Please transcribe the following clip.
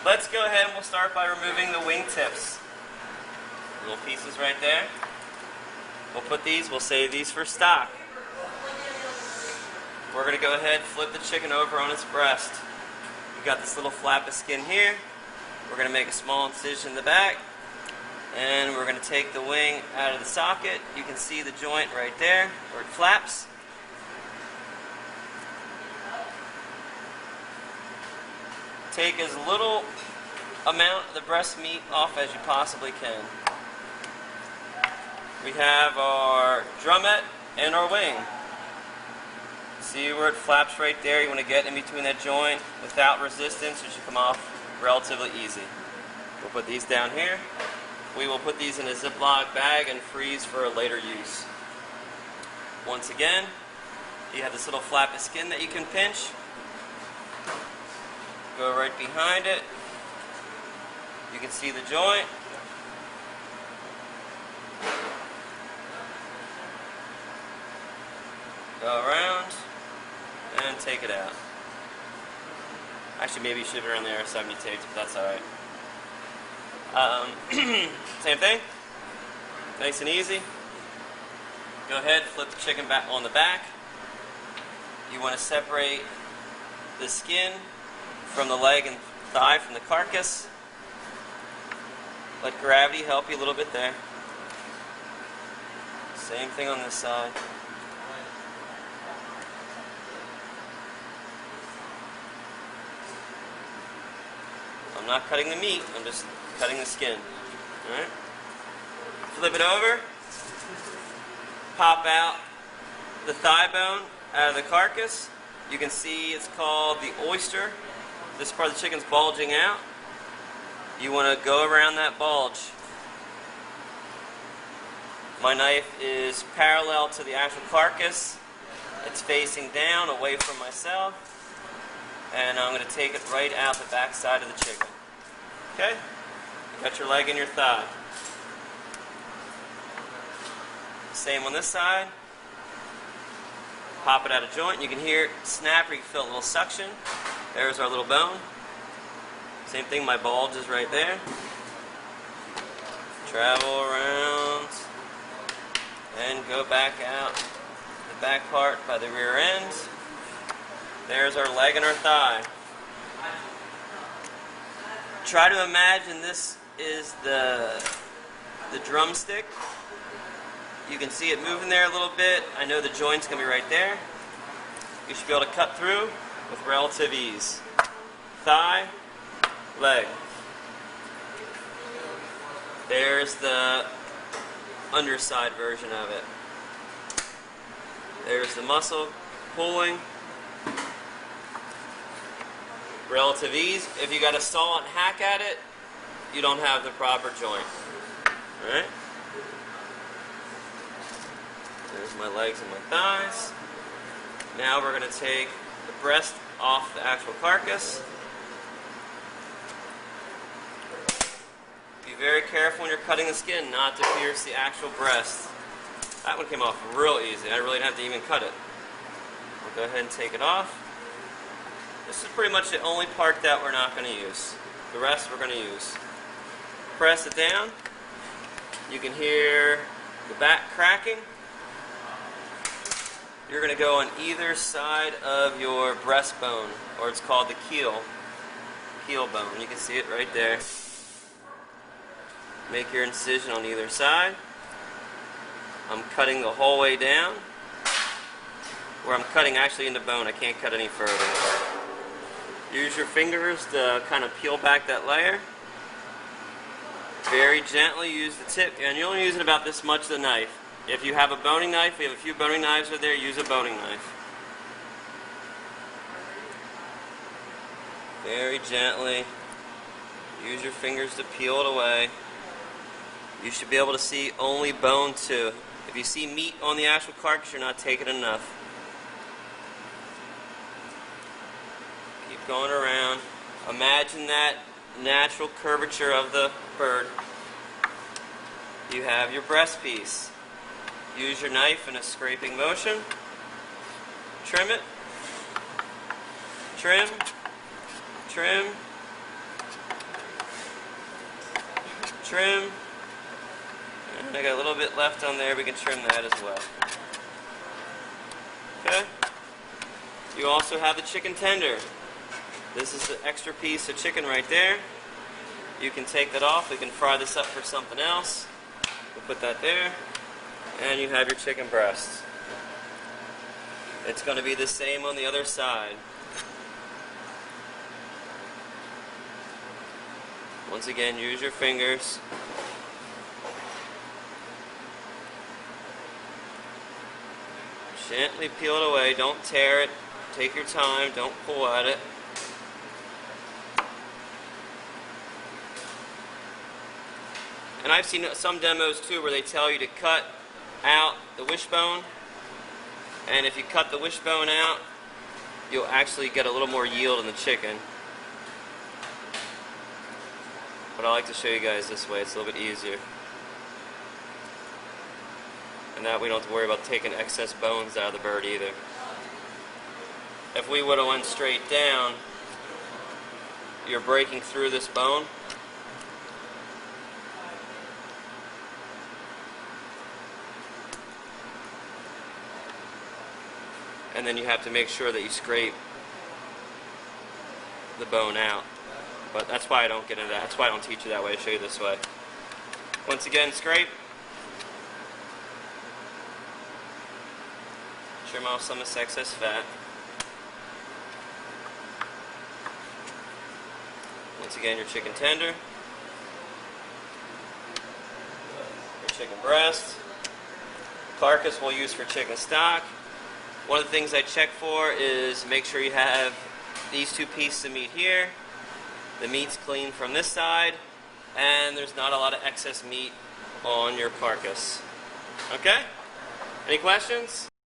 Let's go ahead and we'll start by removing the wing tips. Little pieces right there. We'll put these, we'll save these for stock. We're going to go ahead and flip the chicken over on its breast. We've got this little flap of skin here. We're going to make a small incision in the back. And we're going to take the wing out of the socket. You can see the joint right there where it flaps. Take as little amount of the breast meat off as you possibly can. We have our drumette and our wing. See where it flaps right there? You want to get in between that joint without resistance. It should come off relatively easy. We'll put these down here. We will put these in a Ziploc bag and freeze for a later use. Once again, you have this little flap of skin that you can pinch. Go right behind it. You can see the joint. Go around and take it out. Actually, maybe you should have it around there 70 tapes, but that's alright. Same thing. Nice and easy. Go ahead, flip the chicken back on the back. You want to separate the skin from the leg and thigh from the carcass. Let gravity help you a little bit there. Same thing on this side. I'm not cutting the meat, I'm just cutting the skin. Alright? Flip it over. Pop out the thigh bone out of the carcass. You can see it's called the oyster. This part of the chicken's bulging out. You want to go around that bulge. My knife is parallel to the actual carcass. It's facing down, away from myself. And I'm going to take it right out the back side of the chicken. Okay? Got your leg and your thigh. Same on this side. Pop it out of joint. You can hear it snap, or you can feel a little suction. There's our little bone. Same thing, my bulge is right there. Travel around and go back out the back part by the rear end. There's our leg and our thigh. Try to imagine this is the drumstick. You can see it moving there a little bit. I know the joint's going to be right there. You should be able to cut through with relative ease. Thigh, leg. There's the underside version of it. There's the muscle pulling. Relative ease. If you got a saw and hack at it, you don't have the proper joint. Alright? There's my legs and my thighs. Now we're going to take the breast off the actual carcass. Be very careful when you're cutting the skin not to pierce the actual breast. That one came off real easy. I really didn't have to even cut it. We'll go ahead and take it off. This is pretty much the only part that we're not going to use. The rest we're going to use. Press it down. You can hear the back cracking. You're going to go on either side of your breastbone, or it's called the keel bone. You can see it right there. Make your incision on either side. I'm cutting the whole way down. Where I'm cutting actually in the bone, I can't cut any further. Use your fingers to kind of peel back that layer. Very gently use the tip, and you're only using about this much of the knife. If you have a boning knife, we have a few boning knives over there, use a boning knife. Very gently. Use your fingers to peel it away. You should be able to see only bone too. If you see meat on the actual carcass, you're not taking enough. Keep going around. Imagine that natural curvature of the bird. You have your breast piece. Use your knife in a scraping motion. Trim it. Trim. Trim. trim. And I got a little bit left on there, we can trim that as well. Okay? You also have the chicken tender. This is the extra piece of chicken right there. You can take that off, we can fry this up for something else. We'll put that there. And you have your chicken breast. It's going to be the same on the other side. Once again, use your fingers. Gently peel it away, don't tear it. Take your time, don't pull at it. And I've seen some demos too where they tell you to cut out the wishbone. And if you cut the wishbone out, you'll actually get a little more yield in the chicken. But I like to show you guys this way, it's a little bit easier. And that we don't have to worry about taking excess bones out of the bird either. If we would have went straight down, you're breaking through this bone. And then you have to make sure that you scrape the bone out. But that's why I don't get into that. That's why I don't teach you that way. I show you this way. Once again, scrape. Trim off some of this excess fat. Once again, your chicken tender. Your chicken breast. Carcass we'll use for chicken stock. One of the things I check for is make sure you have these two pieces of meat here. The meat's clean from this side, and there's not a lot of excess meat on your carcass. Okay? Any questions?